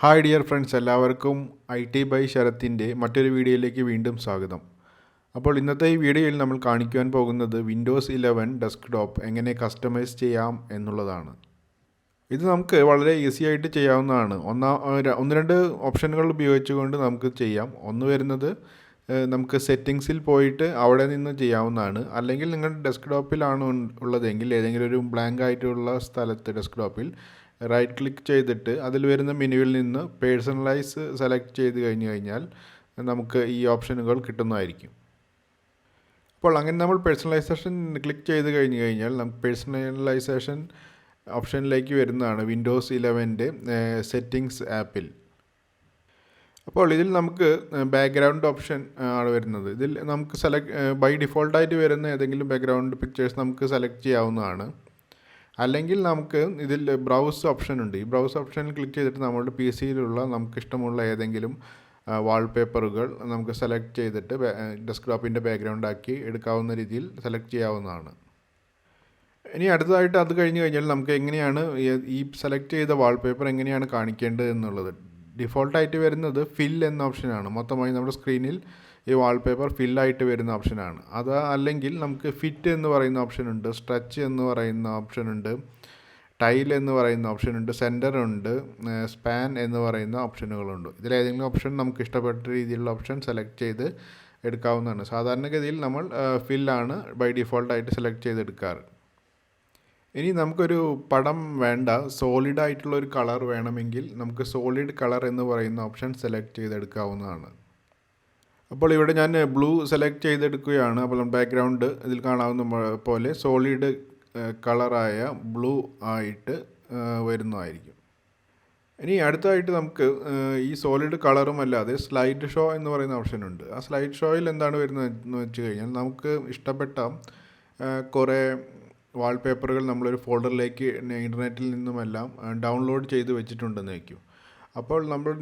Hi dear friends, എല്ലാവർക്കും IT by ശരത്തിൻ്റെ മറ്റൊരു വീഡിയോയിലേക്ക് വീണ്ടും സ്വാഗതം. അപ്പോൾ ഇന്നത്തെ ഈ വീഡിയോയിൽ നമ്മൾ കാണിക്കുവാൻ പോകുന്നത് വിൻഡോസ് 11 ഡെസ്ക്ടോപ്പ് എങ്ങനെ കസ്റ്റമൈസ് ചെയ്യാം എന്നുള്ളതാണ്. ഇത് നമുക്ക് വളരെ ഈസി ആയിട്ട് ചെയ്യാവുന്നതാണ്. ഒന്ന് രണ്ട് ഓപ്ഷനുകൾ ഉപയോഗിച്ചുകൊണ്ട് നമുക്ക് ചെയ്യാം. ഒന്ന് വരുന്നത് നമുക്ക് സെറ്റിങ്സിൽ പോയിട്ട് അവിടെ നിന്ന് ചെയ്യാവുന്നതാണ്. അല്ലെങ്കിൽ നിങ്ങളുടെ ഡെസ്ക്ടോപ്പിലാണ് ഉള്ളതെങ്കിൽ ഏതെങ്കിലും ഒരു ബ്ലാങ്ക് ആയിട്ടുള്ള സ്ഥലത്ത് ഡെസ്ക്ടോപ്പിൽ റൈറ്റ് ക്ലിക്ക് ചെയ്തിട്ട് അതിൽ വരുന്ന മെനുവിൽ നിന്ന് പേഴ്സണലൈസ് സെലക്ട് ചെയ്ത് കഴിഞ്ഞാൽ നമുക്ക് ഈ ഓപ്ഷനുകൾ കിട്ടുന്നതായിരിക്കും. അപ്പോൾ അങ്ങനെ നമ്മൾ പേഴ്സണലൈസേഷൻ ക്ലിക്ക് ചെയ്ത് കഴിഞ്ഞാൽ നമുക്ക് പേഴ്സണലൈസേഷൻ ഓപ്ഷനിലേക്ക് വരുന്നതാണ് വിൻഡോസ് 11ൻ്റെ സെറ്റിങ്സ് ആപ്പിൽ. അപ്പോൾ ഇതിൽ നമുക്ക് ബാക്ക്ഗ്രൗണ്ട് ഓപ്ഷൻ ആണ് വരുന്നത്. ഇതിൽ നമുക്ക് ബൈ ഡിഫോൾട്ടായിട്ട് വരുന്ന ഏതെങ്കിലും ബാക്ക്ഗ്രൗണ്ട് പിക്ചേഴ്സ് നമുക്ക് സെലക്ട് ചെയ്യാവുന്നതാണ്. അല്ലെങ്കിൽ നമുക്ക് ഇതിൽ ബ്രൗസ് ഓപ്ഷൻ ഉണ്ട്. ഈ ബ്രൗസ് ഓപ്ഷനിൽ ക്ലിക്ക് ചെയ്തിട്ട് നമ്മുടെ PC-യിലുള്ള നമുക്ക് ഇഷ്ടമുള്ള ഏതെങ്കിലും വാൾപേപ്പറുകൾ നമുക്ക് സെലക്ട് ചെയ്തിട്ട് ഡെസ്ക്ടോപ്പിൻ്റെ ബാക്ക്ഗ്രൗണ്ട് ആക്കി എടുക്കാവുന്ന രീതിയിൽ സെലക്ട് ചെയ്യാവുന്നതാണ്. ഇനി അടുത്തതായിട്ട് അത് കഴിഞ്ഞ് കഴിഞ്ഞാൽ നമുക്ക് എങ്ങനെയാണ് ഈ സെലക്ട് ചെയ്ത വാൾപേപ്പർ എങ്ങനെയാണ് കാണിക്കേണ്ടത് എന്നുള്ളത്. ഡിഫോൾട്ടായിട്ട് വരുന്നത് ഫിൽ എന്ന ഓപ്ഷനാണ്. മൊത്തമായി നമ്മുടെ സ്ക്രീനിൽ ഈ വാൾപേപ്പർ ഫില്ലായിട്ട് വരുന്ന ഓപ്ഷനാണ്. അത് അല്ലെങ്കിൽ നമുക്ക് ഫിറ്റ് എന്ന് പറയുന്ന ഓപ്ഷനുണ്ട്, സ്ട്രെച്ച് എന്ന് പറയുന്ന ഓപ്ഷനുണ്ട്, ടൈൽ എന്ന് പറയുന്ന ഓപ്ഷനുണ്ട്, സെൻറ്റർ ഉണ്ട്, സ്പാൻ എന്ന് പറയുന്ന ഓപ്ഷനുകളുണ്ട്. ഇതിലേതെങ്കിലും ഓപ്ഷൻ നമുക്ക് ഇഷ്ടപ്പെട്ട രീതിയിലുള്ള ഓപ്ഷൻ സെലക്ട് ചെയ്ത് എടുക്കാവുന്നതാണ്. സാധാരണഗതിയിൽ നമ്മൾ ഫില്ലാണ് ബൈ ഡിഫോൾട്ടായിട്ട് സെലക്ട് ചെയ്തെടുക്കാറ്. ഇനി നമുക്കൊരു പടം വേണ്ട, സോളിഡ് ആയിട്ടുള്ള ഒരു കളർ വേണമെങ്കിൽ നമുക്ക് സോളിഡ് കളർ എന്ന് പറയുന്ന ഓപ്ഷൻ സെലക്ട് ചെയ്തെടുക്കാവുന്നതാണ്. അപ്പോൾ ഇവിടെ ഞാൻ ബ്ലൂ സെലക്ട് ചെയ്തെടുക്കുകയാണ്. അപ്പോൾ ബാക്ക്ഗ്രൗണ്ട് ഇതിൽ കാണാവുന്ന പോലെ സോളിഡ് കളറായ ബ്ലൂ ആയിട്ട് വരുന്നതായിരിക്കും. ഇനി അടുത്തതായിട്ട് നമുക്ക് ഈ സോളിഡ് കളറും അല്ലാതെ സ്ലൈഡ് ഷോ എന്ന് പറയുന്ന ഓപ്ഷനുണ്ട്. ആ സ്ലൈഡ് ഷോയിൽ എന്താണ് വരുന്നതെന്ന് വെച്ച് കഴിഞ്ഞാൽ നമുക്ക് ഇഷ്ടപ്പെട്ട കുറേ വാൾപേപ്പറുകൾ നമ്മളൊരു ഫോൾഡറിലേക്ക് ഇൻ്റർനെറ്റിൽ നിന്നുമെല്ലാം ഡൗൺലോഡ് ചെയ്ത് വെച്ചിട്ടുണ്ടെന്ന് വയ്ക്കും. അപ്പോൾ നമ്മൾ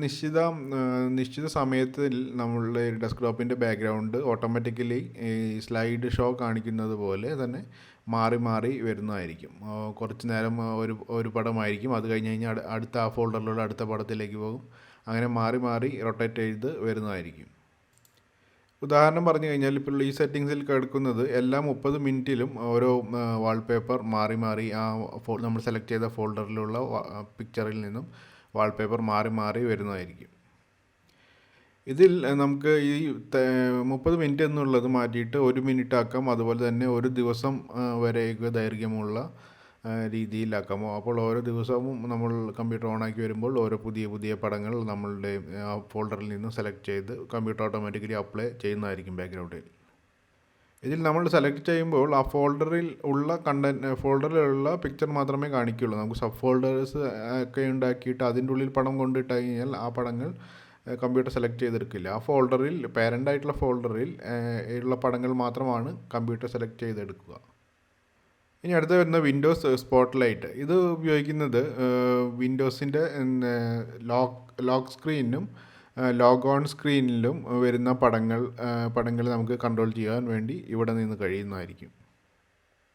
നിശ്ചിത സമയത്തിൽ നമ്മളുടെ ഡെസ്ക്ടോപ്പിൻ്റെ ബാക്ക്ഗ്രൗണ്ട് ഓട്ടോമാറ്റിക്കലി ഈ സ്ലൈഡ് ഷോ കാണിക്കുന്നത് പോലെ തന്നെ മാറി മാറി വരുന്നതായിരിക്കും. കുറച്ച് നേരം ഒരു പടമായിരിക്കും, അത് കഴിഞ്ഞ് കഴിഞ്ഞാൽ അടുത്ത ആ ഫോൾഡറിലുള്ള അടുത്ത പടത്തിലേക്ക് പോകും. അങ്ങനെ മാറി മാറി റൊട്ടേറ്റ് ചെയ്ത് വരുന്നതായിരിക്കും. ഉദാഹരണം പറഞ്ഞു കഴിഞ്ഞാൽ ഇപ്പോൾ ഈ സെറ്റിങ്സിൽ കിടക്കുന്നത് എല്ലാ 30 മിനിറ്റിലും ഓരോ വാൾപേപ്പർ മാറി മാറി നമ്മൾ സെലക്ട് ചെയ്ത ഫോൾഡറിലുള്ള പിക്ചറിൽ നിന്നും വാൾപേപ്പർ മാറി മാറി വരുന്നതായിരിക്കും. ഇതിൽ നമുക്ക് ഈ 30 മിനിറ്റ് എന്നുള്ളത് മാറ്റിയിട്ട് 1 മിനിറ്റ് ആക്കാം. അതുപോലെ തന്നെ ഒരു ദിവസം വരെയൊക്കെ ദൈർഘ്യമുള്ള രീതിയിലാക്കാമോ. അപ്പോൾ ഓരോ ദിവസവും നമ്മൾ കമ്പ്യൂട്ടർ ഓണാക്കി വരുമ്പോൾ ഓരോ പുതിയ പുതിയ പടങ്ങൾ നമ്മളുടെ ഫോൾഡറിൽ നിന്ന് സെലക്ട് ചെയ്ത് കമ്പ്യൂട്ടർ ഓട്ടോമാറ്റിക്കലി അപ്ലൈ ചെയ്യുന്നതായിരിക്കും ബാക്ക്ഗ്രൗണ്ടിൽ. ഇതിൽ നമ്മൾ സെലക്ട് ചെയ്യുമ്പോൾ ആ ഫോൾഡറിലുള്ള പിക്ചർ മാത്രമേ കാണിക്കുകയുള്ളൂ. നമുക്ക് സബ് ഫോൾഡേഴ്സ് ഒക്കെ ഉണ്ടാക്കിയിട്ട് അതിൻ്റെ ഉള്ളിൽ പടം കൊണ്ടിട്ട് കഴിഞ്ഞാൽ ആ പടങ്ങൾ കമ്പ്യൂട്ടർ സെലക്ട് ചെയ്തെടുക്കില്ല. ആ ഫോൾഡറിൽ പാരൻ്റായിട്ടുള്ള ഫോൾഡറിൽ ഉള്ള പടങ്ങൾ മാത്രമാണ് കമ്പ്യൂട്ടർ സെലക്ട് ചെയ്തെടുക്കുക. ഇനി അടുത്ത വരുന്ന വിൻഡോസ് സ്പോട്ട്ലൈറ്റ്. ഇത് ഉപയോഗിക്കുന്നത് വിൻഡോസിൻ്റെ ലോക്ക് സ്ക്രീനിനും ലോഗ് ഓൺ സ്ക്രീനിലും വരുന്ന പടങ്ങൾ നമുക്ക് കൺട്രോൾ ചെയ്യാൻ വേണ്ടി ഇവിടെ നിന്ന് കഴിയുന്നതായിരിക്കും.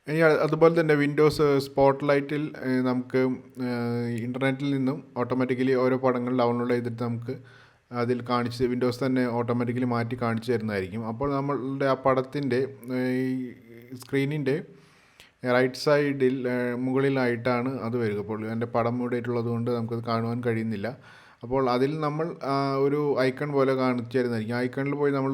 ഇനി അതുപോലെ തന്നെ വിൻഡോസ് സ്പോട്ട്ലൈറ്റിൽ നമുക്ക് ഇൻ്റർനെറ്റിൽ നിന്നും ഓട്ടോമാറ്റിക്കലി ഓരോ പടങ്ങൾ ഡൗൺലോഡ് ചെയ്തിട്ട് നമുക്ക് അതിൽ വിൻഡോസ് തന്നെ ഓട്ടോമാറ്റിക്കലി മാറ്റി കാണിച്ചു തരുന്നതായിരിക്കും. അപ്പോൾ നമ്മളുടെ ആ പടത്തിൻ്റെ സ്ക്രീനിൻ്റെ റൈറ്റ് സൈഡിൽ മുകളിലായിട്ടാണ് അത് വരിക. അപ്പോൾ എൻ്റെ പടം ഇവിടെ ഉള്ളത് കൊണ്ട് നമുക്കത് കാണുവാൻ കഴിയുന്നില്ല. അപ്പോൾ അതിൽ നമ്മൾ ഒരു ഐക്കൺ പോലെ കാണിച്ചു തരുന്നതായിരിക്കും. ഐക്കണിൽ പോയി നമ്മൾ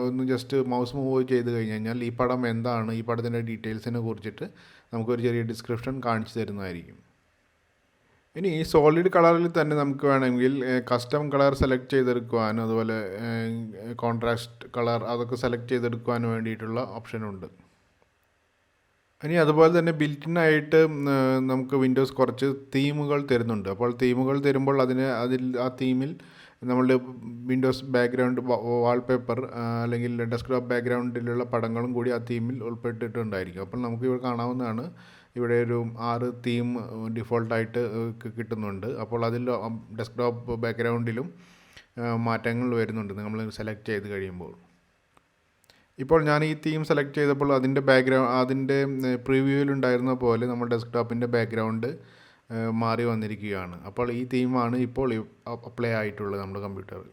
ഒന്ന് ജസ്റ്റ് മൗസ് മൂവ് ചെയ്ത് കഴിഞ്ഞാൽ ഈ പടം എന്താണ്, ഈ പടത്തിൻ്റെ ഡീറ്റെയിൽസിനെ കുറിച്ചിട്ട് നമുക്കൊരു ചെറിയ ഡിസ്ക്രിപ്ഷൻ കാണിച്ചു തരുന്നതായിരിക്കും. ഇനി ഈ സോളിഡ് കളറിൽ തന്നെ നമുക്ക് വേണമെങ്കിൽ കസ്റ്റം കളർ സെലക്ട് ചെയ്തെടുക്കുവാനും അതുപോലെ കോൺട്രാസ്റ്റ് കളർ അതൊക്കെ സെലക്ട് ചെയ്തെടുക്കുവാനും വേണ്ടിയിട്ടുള്ള ഓപ്ഷനുണ്ട്. ഇനി അതുപോലെ തന്നെ ബിൽറ്റിനായിട്ട് നമുക്ക് വിൻഡോസ് കുറച്ച് തീമുകൾ തരുന്നുണ്ട്. അപ്പോൾ തീമുകൾ തരുമ്പോൾ ആ തീമിൽ നമ്മളുടെ വിൻഡോസ് ബാക്ക്ഗ്രൗണ്ട് വാൾപേപ്പർ അല്ലെങ്കിൽ ഡെസ്ക്ടോപ്പ് ബാക്ക്ഗ്രൗണ്ടിലുള്ള പടങ്ങളും കൂടി ആ തീമിൽ ഉൾപ്പെട്ടിട്ടുണ്ടായിരിക്കും. അപ്പോൾ നമുക്ക് ഇവിടെ കാണാവുന്നതാണ്, ഇവിടെ ഒരു 6 തീം ഡിഫോൾട്ടായിട്ട് കിട്ടുന്നുണ്ട്. അപ്പോൾ അതിൽ ഡെസ്ക്ടോപ്പ് ബാക്ക്ഗ്രൗണ്ടിലും മാറ്റങ്ങൾ വരുന്നുണ്ട് നമ്മൾ സെലക്ട് ചെയ്ത് കഴിയുമ്പോൾ. ഇപ്പോൾ ഞാൻ ഈ തീം സെലക്ട് ചെയ്തപ്പോൾ അതിൻ്റെ പ്രിവ്യൂവിലുണ്ടായിരുന്ന പോലെ നമ്മൾ ഡെസ്ക്ടോപ്പിൻ്റെ ബാക്ക്ഗ്രൗണ്ട് മാറി വന്നിരിക്കുകയാണ്. അപ്പോൾ ഈ തീമാണ് ഇപ്പോൾ അപ്ലൈ ആയിട്ടുള്ളത് നമ്മുടെ കമ്പ്യൂട്ടറിൽ.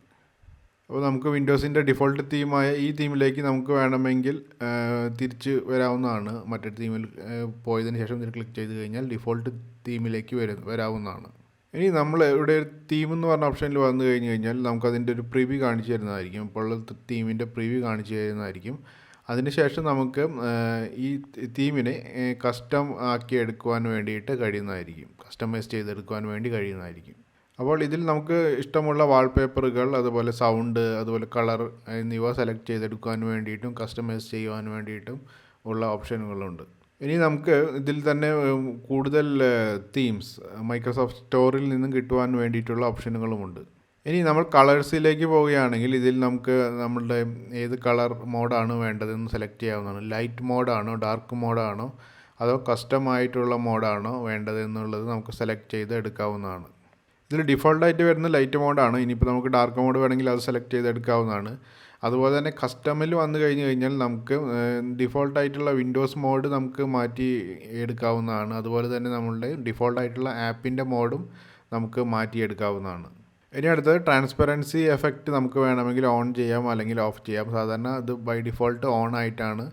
അപ്പോൾ നമുക്ക് വിൻഡോസിൻ്റെ ഡിഫോൾട്ട് തീമായ ഈ തീമിലേക്ക് നമുക്ക് വേണമെങ്കിൽ തിരിച്ച് വരാവുന്നതാണ്. മറ്റൊരു തീമിൽ പോയതിന് ശേഷം ഇതിൽ ക്ലിക്ക് ചെയ്ത് കഴിഞ്ഞാൽ ഡിഫോൾട്ട് തീമിലേക്ക് വരാവുന്നതാണ്. ഇനി നമ്മൾ ഇവിടെ തീം എന്ന് പറഞ്ഞ ഓപ്ഷനിൽ വന്നു കഴിഞ്ഞാൽ നമുക്കതിൻ്റെ ഒരു പ്രിവ്യൂ കാണിച്ചു തരുന്നതായിരിക്കും. ഇപ്പോൾ തീമിൻ്റെ പ്രിവ്യൂ കാണിച്ചു തരുന്നതായിരിക്കും. അതിനുശേഷം നമുക്ക് ഈ തീമിനെ കസ്റ്റം ആക്കി എടുക്കുവാൻ വേണ്ടിയിട്ട് കഴിയുന്നതായിരിക്കും, കസ്റ്റമൈസ് ചെയ്തെടുക്കുവാൻ വേണ്ടി കഴിയുന്നതായിരിക്കും. അപ്പോൾ ഇതിൽ നമുക്ക് ഇഷ്ടമുള്ള വാൾപേപ്പറുകൾ, അതുപോലെ സൗണ്ട്, അതുപോലെ കളർ എന്നിവ സെലക്ട് ചെയ്തെടുക്കുവാൻ വേണ്ടിയിട്ടും കസ്റ്റമൈസ് ചെയ്യുവാൻ വേണ്ടിയിട്ടും ഉള്ള ഓപ്ഷനുകളുണ്ട്. ഇനി നമുക്ക് ഇതിൽ തന്നെ കൂടുതൽ തീംസ് മൈക്രോസോഫ്റ്റ് സ്റ്റോറിൽ നിന്നും കിട്ടുവാൻ വേണ്ടിയിട്ടുള്ള ഓപ്ഷനുകളുമുണ്ട്. ഇനി നമ്മൾ കളേഴ്സിലേക്ക് പോവുകയാണെങ്കിൽ ഇതിൽ നമുക്ക് നമ്മളുടെ ഏത് കളർ മോഡാണ് വേണ്ടതെന്ന് സെലക്ട് ചെയ്യാവുന്നതാണ്. ലൈറ്റ് മോഡാണോ, ഡാർക്ക് മോഡാണോ, അതോ കസ്റ്റമായിട്ടുള്ള മോഡാണോ വേണ്ടതെന്നുള്ളത് നമുക്ക് സെലക്ട് ചെയ്ത് എടുക്കാവുന്നതാണ്. ഇതിൽ ഡിഫോൾട്ടായിട്ട് വരുന്ന ലൈറ്റ് മോഡാണ്. ഇനിയിപ്പോൾ നമുക്ക് ഡാർക്ക് മോഡ് വേണമെങ്കിൽ അത് സെലക്ട് ചെയ്ത് എടുക്കാവുന്നതാണ്. അതുപോലെ തന്നെ കസ്റ്റമിൽ വന്നു കഴിഞ്ഞാൽ നമുക്ക് ഡിഫോൾട്ടായിട്ടുള്ള വിൻഡോസ് മോഡ് നമുക്ക് മാറ്റി എടുക്കാവുന്നതാണ്. അതുപോലെ തന്നെ നമ്മളുടെ ഡിഫോൾട്ടായിട്ടുള്ള ആപ്പിൻ്റെ മോഡും നമുക്ക് മാറ്റിയെടുക്കാവുന്നതാണ്. ഇനി അടുത്തത് ട്രാൻസ്പെറൻസി എഫക്റ്റ് നമുക്ക് വേണമെങ്കിൽ ഓൺ ചെയ്യാം അല്ലെങ്കിൽ ഓഫ് ചെയ്യാം. സാധാരണ അത് ബൈ ഡിഫോൾട്ട് ഓൺ ആയിട്ടാണ്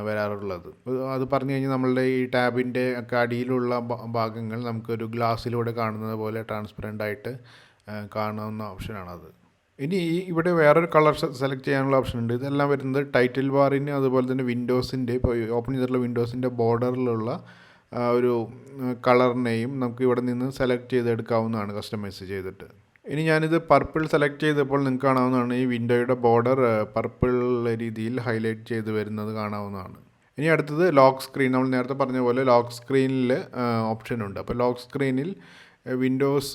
വരാറുള്ളത്. അത് പറഞ്ഞു കഴിഞ്ഞാൽ നമ്മളുടെ ഈ ടാബിൻ്റെ ഒക്കെ അടിയിലുള്ള ഭാഗങ്ങൾ നമുക്കൊരു ഗ്ലാസ്സിലൂടെ കാണുന്നത് പോലെ ട്രാൻസ്പെറൻ്റ് ആയിട്ട് കാണാവുന്ന ഓപ്ഷനാണത്. ഇനി ഇവിടെ വേറൊരു കളർ സെലക്ട് ചെയ്യാനുള്ള ഓപ്ഷൻ ഉണ്ട്. ഇതെല്ലാം വരുന്നത് ടൈറ്റിൽ ബാറിന് അതുപോലെ തന്നെ വിൻഡോസിൻ്റെ ഇപ്പോൾ ഓപ്പൺ ചെയ്തിട്ടുള്ള വിൻഡോസിൻ്റെ ബോർഡറിലുള്ള ഒരു കളറിനെയും നമുക്ക് ഇവിടെ നിന്ന് സെലക്ട് ചെയ്തെടുക്കാവുന്നതാണ് കസ്റ്റമൈസ് ചെയ്തിട്ട്. ഇനി ഞാനിത് പർപ്പിൾ സെലക്ട് ചെയ്തപ്പോൾ നിങ്ങൾക്ക് കാണാവുന്നതാണ് ഈ വിൻഡോയുടെ ബോർഡർ പർപ്പിൾ രീതിയിൽ ഹൈലൈറ്റ് ചെയ്ത് വരുന്നത് കാണാവുന്നതാണ്. ഇനി അടുത്തത് ലോക്ക് സ്ക്രീൻ. നമ്മൾ നേരത്തെ പറഞ്ഞ പോലെ ലോക്ക് സ്ക്രീനിൽ ഓപ്ഷനുണ്ട്. അപ്പോൾ ലോക്ക് സ്ക്രീനിൽ വിൻഡോസ്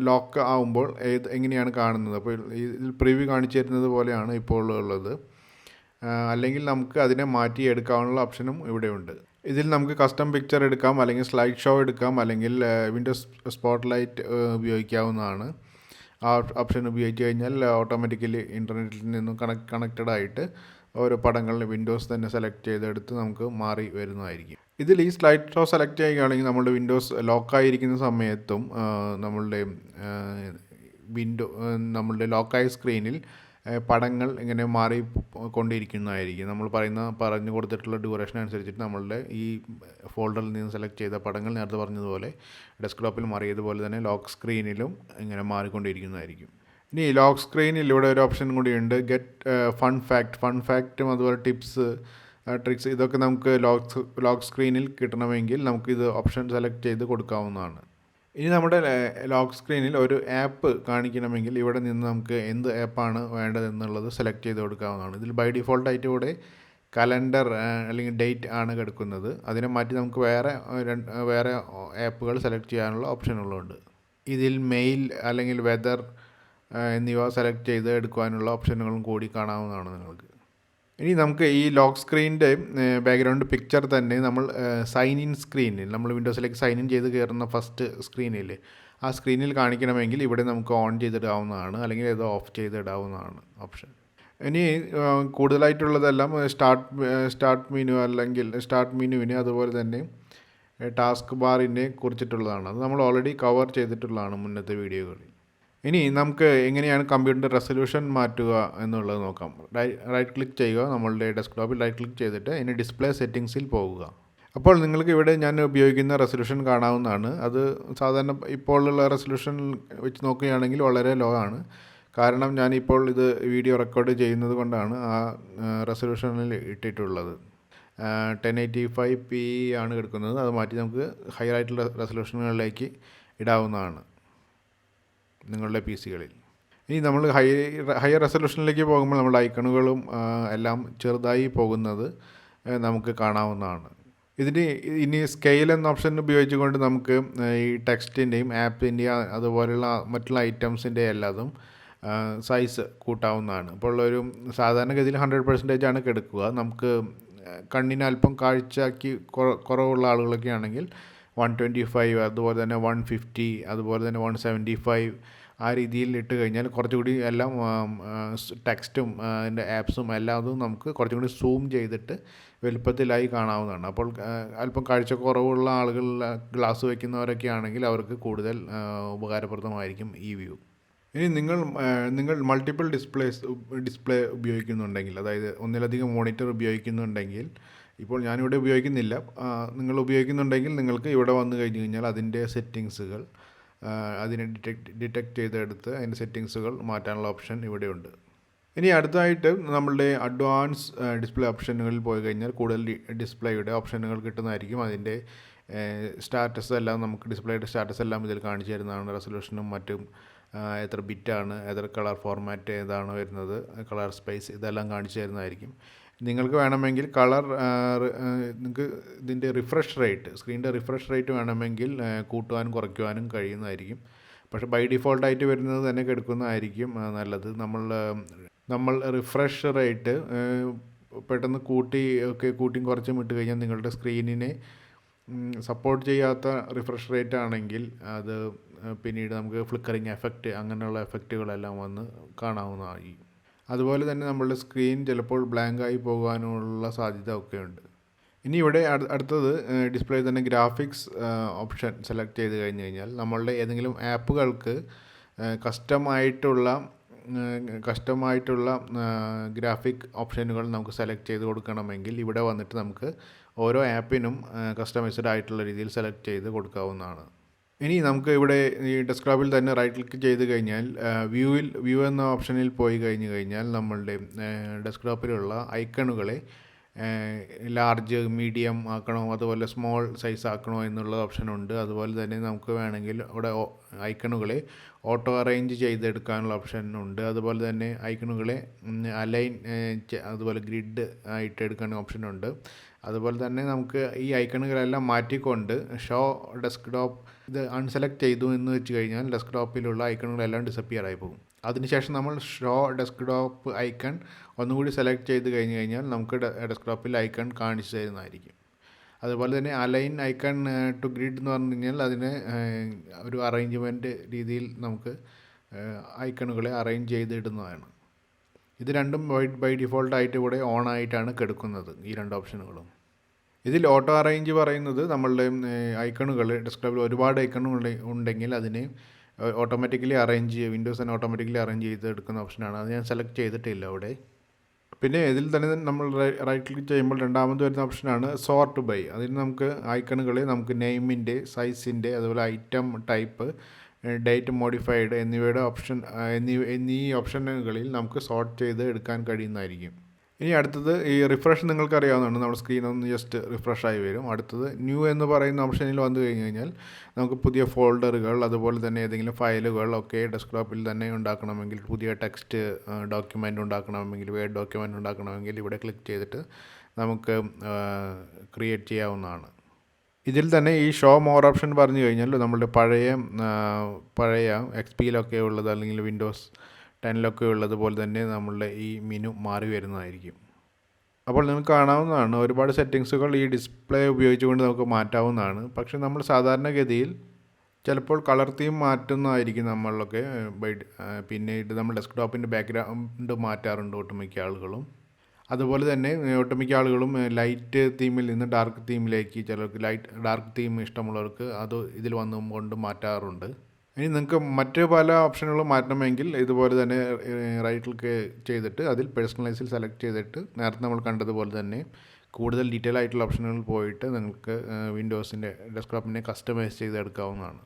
ലോക്ക് ആവുമ്പോൾ എങ്ങനെയാണ് കാണുന്നത്, അപ്പോൾ ഇതിൽ പ്രിവ്യൂ കാണിച്ചു തരുന്നത് പോലെയാണ് ഇപ്പോൾ ഉള്ളത്. അല്ലെങ്കിൽ നമുക്ക് അതിനെ മാറ്റിയെടുക്കാനുള്ള ഓപ്ഷനും ഇവിടെയുണ്ട്. ഇതിൽ നമുക്ക് കസ്റ്റം പിക്ചർ എടുക്കാം, അല്ലെങ്കിൽ സ്ലൈഡ് ഷോ എടുക്കാം, അല്ലെങ്കിൽ വിൻഡോസ് സ്പോട്ട്ലൈറ്റ് ഉപയോഗിക്കാവുന്നതാണ്. ആ ഓപ്ഷൻ ഉപയോഗിച്ച് കഴിഞ്ഞാൽ ഓട്ടോമാറ്റിക്കലി ഇൻ്റർനെറ്റിൽ നിന്നും കണക്റ്റഡ് ആയിട്ട് ഓരോ പടങ്ങൾ വിൻഡോസ് തന്നെ സെലക്ട് ചെയ്തെടുത്ത് നമുക്ക് മാറി വരുന്നതായിരിക്കും. ഇതിൽ ഈ സ്ലൈഡ് ഷോ സെലക്ട് ചെയ്യുകയാണെങ്കിൽ നമ്മളുടെ വിൻഡോസ് ലോക്കായിരിക്കുന്ന സമയത്തും നമ്മളുടെ ലോക്കായ സ്ക്രീനിൽ പടങ്ങൾ ഇങ്ങനെ മാറി കൊണ്ടിരിക്കുന്നതായിരിക്കും. നമ്മൾ പറഞ്ഞു കൊടുത്തിട്ടുള്ള ഡ്യൂറേഷൻ അനുസരിച്ചിട്ട് നമ്മളുടെ ഈ ഫോൾഡറിൽ നിന്ന് സെലക്ട് ചെയ്ത പടങ്ങൾ നേരത്തെ പറഞ്ഞതുപോലെ ഡെസ്ക്ടോപ്പിൽ മാറിയതുപോലെ തന്നെ ലോക്ക് സ്ക്രീനിലും ഇങ്ങനെ മാറിക്കൊണ്ടിരിക്കുന്നതായിരിക്കും. ഇനി ലോക്ക് സ്ക്രീനിൽ ഇവിടെ ഒരു ഓപ്ഷൻ കൂടിയുണ്ട്, ഗെറ്റ് ഫൺ ഫാക്റ്റും അതുപോലെ ടിപ്സ്, ട്രിക്സ്, ഇതൊക്കെ നമുക്ക് ലോക്ക് സ്ക്രീനിൽ കിട്ടണമെങ്കിൽ നമുക്കിത് ഓപ്ഷൻ സെലക്ട് ചെയ്ത് കൊടുക്കാവുന്നതാണ്. ഇനി നമ്മുടെ ലോക്ക് സ്ക്രീനിൽ ഒരു ആപ്പ് കാണിക്കണമെങ്കിൽ ഇവിടെ നിന്ന് നമുക്ക് എന്ത് ആപ്പാണ് വേണ്ടതെന്നുള്ളത് സെലക്ട് ചെയ്ത് കൊടുക്കാവുന്നതാണ്. ഇതിൽ ബൈ ഡിഫോൾട്ടായിട്ട് ഇവിടെ കലണ്ടർ അല്ലെങ്കിൽ ഡേറ്റ് ആണ് കിടക്കുന്നത്. അതിനെ മാറ്റി നമുക്ക് വേറെ ആപ്പുകൾ സെലക്ട് ചെയ്യാനുള്ള ഓപ്ഷനുകളുണ്ട്. ഇതിൽ മെയിൽ അല്ലെങ്കിൽ വെതർ എന്നിവ സെലക്ട് ചെയ്ത് എടുക്കുവാനുള്ള ഓപ്ഷനുകളും കൂടി കാണാവുന്നതാണ് നിങ്ങൾക്ക്. ഇനി നമുക്ക് ഈ ലോക്ക് സ്ക്രീനിൻ്റെ ബാക്ക്ഗ്രൗണ്ട് പിക്ചർ തന്നെ നമ്മൾ സൈൻ ഇൻ സ്ക്രീനിൽ, നമ്മൾ വിൻഡോസിലേക്ക് സൈൻ ഇൻ ചെയ്ത് കയറുന്ന ഫസ്റ്റ് സ്ക്രീനിൽ, ആ സ്ക്രീനിൽ കാണിക്കണമെങ്കിൽ ഇവിടെ നമുക്ക് ഓൺ ചെയ്തിടാവുന്നതാണ്, അല്ലെങ്കിൽ ഇത് ഓഫ് ചെയ്തിടാവുന്നതാണ് ഓപ്ഷൻ. ഇനി കൂടുതലായിട്ടുള്ളതെല്ലാം സ്റ്റാർട്ട് മെനു അല്ലെങ്കിൽ സ്റ്റാർട്ട് മെനുവിന് അതുപോലെ തന്നെ ടാസ്ക് ബാറിനെ കുറിച്ചിട്ടുള്ളതാണ്. അത് നമ്മൾ ഓൾറെഡി കവർ ചെയ്തിട്ടുള്ളതാണ് മുന്നത്തെ വീഡിയോകളിൽ. ഇനി നമുക്ക് എങ്ങനെയാണ് കമ്പ്യൂട്ടറിൻ്റെ റെസൊല്യൂഷൻ മാറ്റുക എന്നുള്ളത് നോക്കാം. റൈറ്റ് ക്ലിക്ക് ചെയ്യുക, നമ്മളുടെ ഡെസ്ക്ടോപ്പിൽ റൈറ്റ് ക്ലിക്ക് ചെയ്തിട്ട് ഇനി ഡിസ്പ്ലേ സെറ്റിങ്സിൽ പോകുക. അപ്പോൾ നിങ്ങൾക്ക് ഇവിടെ ഞാൻ ഉപയോഗിക്കുന്ന റെസൊല്യൂഷൻ കാണാവുന്നതാണ്. അത് സാധാരണ ഇപ്പോഴുള്ള റെസൊല്യൂഷൻ വെച്ച് നോക്കുകയാണെങ്കിൽ വളരെ ലോ ആണ്. കാരണം ഞാനിപ്പോൾ ഇത് വീഡിയോ റെക്കോർഡ് ചെയ്യുന്നത് കൊണ്ടാണ് ആ റെസൊല്യൂഷനിൽ ഇട്ടിട്ടുള്ളത്. 1080p ആണ് എടുക്കുന്നത്. അത് മാറ്റി നമുക്ക് ഹയർ ആയിട്ടുള്ള റെസൊല്യൂഷനുകളിലേക്ക് ഇടാവുന്നതാണ് നിങ്ങളുടെ PC-കളിൽ. ഇനി നമ്മൾ ഹയർ റെസൊല്യൂഷനിലേക്ക് പോകുമ്പോൾ നമ്മുടെ ഐക്കണുകളും എല്ലാം ചെറുതായി പോകുന്നത് നമുക്ക് കാണാവുന്നതാണ്. ഇനി സ്കെയിൽ എന്ന ഓപ്ഷൻ ഉപയോഗിച്ചുകൊണ്ട് നമുക്ക് ഈ ടെക്സ്റ്റിൻ്റെയും ആപ്പിൻ്റെയും അതുപോലെയുള്ള മറ്റുള്ള ഐറ്റംസിൻ്റെ എല്ലാതും സൈസ് കൂട്ടാവുന്നതാണ്. അപ്പോൾ ഒരു സാധാരണഗതിയിൽ 100% ആണ് കിടക്കുക. നമുക്ക് കണ്ണിന് അല്പം കാഴ്ചയ്ക്ക് കുറവുള്ള ആളുകളൊക്കെ ആണെങ്കിൽ 125, അതുപോലെ തന്നെ 150, അതുപോലെ തന്നെ 175 ആ രീതിയിൽ ഇട്ട് കഴിഞ്ഞാൽ കുറച്ചുകൂടി എല്ലാം ടെക്സ്റ്റും അതിൻ്റെ ആപ്സും എല്ലാം അതും നമുക്ക് കുറച്ചും കൂടി സൂം ചെയ്തിട്ട് വലുപ്പത്തിലായി കാണാവുന്നതാണ്. അപ്പോൾ അല്പം കാഴ്ചക്കുറവുള്ള ആളുകൾ ഗ്ലാസ് വയ്ക്കുന്നവരൊക്കെ ആണെങ്കിൽ അവർക്ക് കൂടുതൽ ഉപകാരപ്രദമായിരിക്കും ഈ വ്യൂ. ഇനി നിങ്ങൾ മൾട്ടിപ്പിൾ ഡിസ്പ്ലേ ഉപയോഗിക്കുന്നുണ്ടെങ്കിൽ, അതായത് ഒന്നിലധികം മോണിറ്റർ ഉപയോഗിക്കുന്നുണ്ടെങ്കിൽ, ഇപ്പോൾ ഞാനിവിടെ ഉപയോഗിക്കുന്നില്ല, നിങ്ങൾ ഉപയോഗിക്കുന്നുണ്ടെങ്കിൽ നിങ്ങൾക്ക് ഇവിടെ വന്നു കഴിഞ്ഞ് കഴിഞ്ഞാൽ അതിൻ്റെ സെറ്റിങ്സുകൾ അതിനെ ഡിറ്റക്റ്റ് ചെയ്തെടുത്ത് അതിൻ്റെ സെറ്റിങ്സുകൾ മാറ്റാനുള്ള ഓപ്ഷൻ ഇവിടെയുണ്ട്. ഇനി അടുത്തതായിട്ട് നമ്മളുടെ അഡ്വാൻസ് ഡിസ്പ്ലേ ഓപ്ഷനുകളിൽ പോയി കഴിഞ്ഞാൽ കൂടുതൽ ഡിസ്പ്ലേയുടെ ഓപ്ഷനുകൾ കിട്ടുന്നതായിരിക്കും. അതിൻ്റെ സ്റ്റാറ്റസ് എല്ലാം നമുക്ക് ഡിസ്പ്ലേയുടെ സ്റ്റാറ്റസ് എല്ലാം ഇതിൽ കാണിച്ചു തരുന്നതാണ്. റെസൊല്യൂഷനും മറ്റും, എത്ര ബിറ്റാണ്, എത്ര കളർ ഫോർമാറ്റ് ഏതാണ് വരുന്നത്, കളർ സ്പേസ്, ഇതെല്ലാം കാണിച്ചു തരുന്നതായിരിക്കും. നിങ്ങൾക്ക് വേണമെങ്കിൽ നിങ്ങൾക്ക് ഇതിൻ്റെ റിഫ്രഷ് റേറ്റ്, സ്ക്രീനിൻ്റെ റിഫ്രഷ് റേറ്റ് വേണമെങ്കിൽ കൂട്ടുവാനും കുറയ്ക്കുവാനും കഴിയുന്നതായിരിക്കും. പക്ഷേ ബൈ ഡിഫോൾട്ടായിട്ട് വരുന്നത് തന്നെ എടുക്കുന്നതായിരിക്കും നല്ലത്. നമ്മൾ റിഫ്രഷ് റേറ്റ് പെട്ടെന്ന് കൂട്ടിയും കുറച്ചും ഇട്ട് കഴിഞ്ഞാൽ നിങ്ങളുടെ സ്ക്രീനിനെ സപ്പോർട്ട് ചെയ്യാത്ത റിഫ്രഷ് റേറ്റ് ആണെങ്കിൽ അത് പിന്നീട് നമുക്ക് ഫ്ലിക്കറിങ് എഫക്റ്റ് അങ്ങനെയുള്ള എഫക്റ്റുകളെല്ലാം വന്ന് കാണാവുന്നതായി. അതുപോലെ തന്നെ നമ്മളുടെ സ്ക്രീൻ ചിലപ്പോൾ ബ്ലാങ്കായി പോകാനുള്ള സാധ്യത ഒക്കെ ഉണ്ട്. ഇനി ഇവിടെ അടുത്തത് ഡിസ്പ്ലേ തന്നെ ഗ്രാഫിക്സ് ഓപ്ഷൻ സെലക്ട് ചെയ്ത് കഴിഞ്ഞ് കഴിഞ്ഞാൽ നമ്മളുടെ ഏതെങ്കിലും ആപ്പുകൾക്ക് കസ്റ്റമായിട്ടുള്ള ഗ്രാഫിക് ഓപ്ഷനുകൾ നമുക്ക് സെലക്ട് ചെയ്ത് കൊടുക്കണമെങ്കിൽ ഇവിടെ വന്നിട്ട് നമുക്ക് ഓരോ ആപ്പിനും കസ്റ്റമൈസ്ഡ് ആയിട്ടുള്ള രീതിയിൽ സെലക്ട് ചെയ്ത് കൊടുക്കാവുന്നതാണ്. ഇനി നമുക്ക് ഇവിടെ ഈ ഡെസ്ക്ടോപ്പിൽ തന്നെ റൈറ്റ് ക്ലിക്ക് ചെയ്ത് കഴിഞ്ഞാൽ വ്യൂ എന്ന ഓപ്ഷനിൽ പോയി കഴിഞ്ഞാൽ നമ്മളുടെ ഡെസ്ക്ടോപ്പിലുള്ള ഐക്കണുകളെ ലാർജ്, മീഡിയം ആക്കണോ, അതുപോലെ സ്മോൾ സൈസ് ആക്കണോ എന്നുള്ള ഓപ്ഷനുണ്ട്. അതുപോലെ തന്നെ നമുക്ക് വേണമെങ്കിൽ ഇവിടെ ഐക്കണുകളെ ഓട്ടോ അറേഞ്ച് ചെയ്തെടുക്കാനുള്ള ഓപ്ഷനുണ്ട്. അതുപോലെ തന്നെ ഐക്കണുകളെ അലൈൻ, അതുപോലെ ഗ്രിഡ് ആയിട്ട് എടുക്കാനുള്ള ഓപ്ഷനുണ്ട്. അതുപോലെ തന്നെ നമുക്ക് ഈ ഐക്കണുകളെല്ലാം മാറ്റിക്കൊണ്ട് ഷോ ഡെസ്ക്ടോപ്പ് ഇത് അൺസെലക്ട് ചെയ്തു എന്ന് വെച്ച് കഴിഞ്ഞാൽ ഡെസ്ക്ടോപ്പിലുള്ള ഐക്കണുകളെല്ലാം ഡിസപ്പിയർ ആയി പോകും. അതിനുശേഷം നമ്മൾ ഷോ ഡെസ്ക്ടോപ്പ് ഐക്കൺ ഒന്നുകൂടി സെലക്ട് ചെയ്ത് കഴിഞ്ഞാൽ നമുക്ക് ഡെസ്ക്ടോപ്പിൽ ഐക്കൺ കാണിച്ചു തരുന്നതായിരിക്കും. അതുപോലെ തന്നെ അലൈൻ ഐക്കൺ ടു ഗ്രിഡ് എന്ന് പറഞ്ഞു കഴിഞ്ഞാൽ അതിന് ഒരു അറേഞ്ച്മെൻറ്റ് രീതിയിൽ നമുക്ക് ഐക്കണുകളെ അറേഞ്ച് ചെയ്തിടുന്നതാണ്. ഇത് രണ്ടും ബൈ ഡിഫോൾട്ടായിട്ട് ഇവിടെ ഓൺ ആയിട്ടാണ് കിടക്കുന്നത്, ഈ രണ്ട് ഓപ്ഷനുകളും. ഇതിൽ ഓട്ടോ അറേഞ്ച് പറയുന്നത് നമ്മളുടെ ഐക്കണുകൾ ഡെസ്ക്ടോപ്പിൽ ഒരുപാട് ഐക്കണുകൾ ഉണ്ടെങ്കിൽ അതിനെ ഓട്ടോമാറ്റിക്കലി വിൻഡോസ് തന്നെ ഓട്ടോമാറ്റിക്കലി അറേഞ്ച് ചെയ്തെടുക്കുന്ന ഓപ്ഷനാണ്. അത് ഞാൻ സെലക്ട് ചെയ്തിട്ടില്ല അവിടെ. പിന്നെ ഇതിൽ തന്നെ നമ്മൾ റൈറ്റ് ക്ലിക്ക് ചെയ്യുമ്പോൾ രണ്ടാമത് വരുന്ന ഓപ്ഷനാണ് സോർട്ട് ബൈ. അതിന് നമുക്ക് ഐക്കണുകളെ നമുക്ക് നെയിമിൻ്റെ, സൈസിൻ്റെ, അതുപോലെ ഐറ്റം ടൈപ്പ്, ഡേറ്റ് മോഡിഫൈഡ് എന്നിവയുടെ എന്നീ ഓപ്ഷനുകളിൽ നമുക്ക് സോർട്ട് ചെയ്ത് എടുക്കാൻ കഴിയുന്നതായിരിക്കും. ഇനി അടുത്തത് ഈ റിഫ്രഷ് നിങ്ങൾക്കറിയാവുന്നതാണ്. നമ്മുടെ സ്ക്രീൻ ഒന്ന് ജസ്റ്റ് റിഫ്രഷായി വരും. അടുത്തത് ന്യൂ എന്ന് പറയുന്ന ഓപ്ഷനിൽ വന്നു കഴിഞ്ഞാൽ നമുക്ക് പുതിയ ഫോൾഡറുകൾ, അതുപോലെ തന്നെ ഏതെങ്കിലും ഫയലുകൾ ഒക്കെ ഡെസ്ക്ടോപ്പിൽ തന്നെ ഉണ്ടാക്കണമെങ്കിൽ, പുതിയ ടെക്സ്റ്റ് ഡോക്യുമെൻ്റ് ഉണ്ടാക്കണമെങ്കിൽ, വേർഡ് ഡോക്യുമെൻ്റ് ഉണ്ടാക്കണമെങ്കിൽ ഇവിടെ ക്ലിക്ക് ചെയ്തിട്ട് നമുക്ക് ക്രിയേറ്റ് ചെയ്യാവുന്നതാണ്. ഇതിൽ തന്നെ ഈ ഷോ മോർ ഓപ്ഷൻ പറഞ്ഞു കഴിഞ്ഞാൽ നമ്മളുടെ പഴയ എക്സ്പിയിലൊക്കെ ഉള്ളത് അല്ലെങ്കിൽ വിൻഡോസ് 10 ഉള്ളതുപോലെ തന്നെ നമ്മളുടെ ഈ മെനു മാറി വരുന്നതായിരിക്കും. അപ്പോൾ നിങ്ങൾക്ക് കാണാവുന്നതാണ് ഒരുപാട് സെറ്റിങ്സുകൾ ഈ ഡിസ്പ്ലേ ഉപയോഗിച്ചുകൊണ്ട് നമുക്ക് മാറ്റാവുന്നതാണ്. പക്ഷേ നമ്മൾ സാധാരണഗതിയിൽ ചിലപ്പോൾ കളർ തീം മാറ്റുന്നതായിരിക്കും നമ്മളൊക്കെ. പിന്നീട് നമ്മൾ ഡെസ്ക്ടോപ്പിൻ്റെ ബാക്ക്ഗ്രൗണ്ട് മാറ്റാറുണ്ട് ഒട്ടുമിക്ക ആളുകളും. അതുപോലെ തന്നെ ഒട്ടുമിക്ക ആളുകളും ലൈറ്റ് തീമിൽ നിന്ന് ഡാർക്ക് തീമിലേക്ക്, ചിലർക്ക് ഡാർക്ക് തീം ഇഷ്ടമുള്ളവർക്ക് അത് ഇതിൽ വന്നുകൊണ്ട് മാറ്റാറുണ്ട്. ഇനി നിങ്ങൾക്ക് മറ്റ് പല ഓപ്ഷനുകളും മാറ്റണമെങ്കിൽ ഇതുപോലെ തന്നെ റൈറ്റ് ക്ലിക്ക് ചെയ്തിട്ട് അതിൽ പേഴ്സണലൈസിൽ സെലക്ട് ചെയ്തിട്ട് നേരത്തെ നമ്മൾ കണ്ടതുപോലെ തന്നെ കൂടുതൽ ഡീറ്റെയിൽ ആയിട്ടുള്ള ഓപ്ഷനുകൾ പോയിട്ട് നിങ്ങൾക്ക് വിൻഡോസിൻ്റെ ഡെസ്ക്ടോപ്പിനെ കസ്റ്റമൈസ് ചെയ്തെടുക്കാവുന്നതാണ്.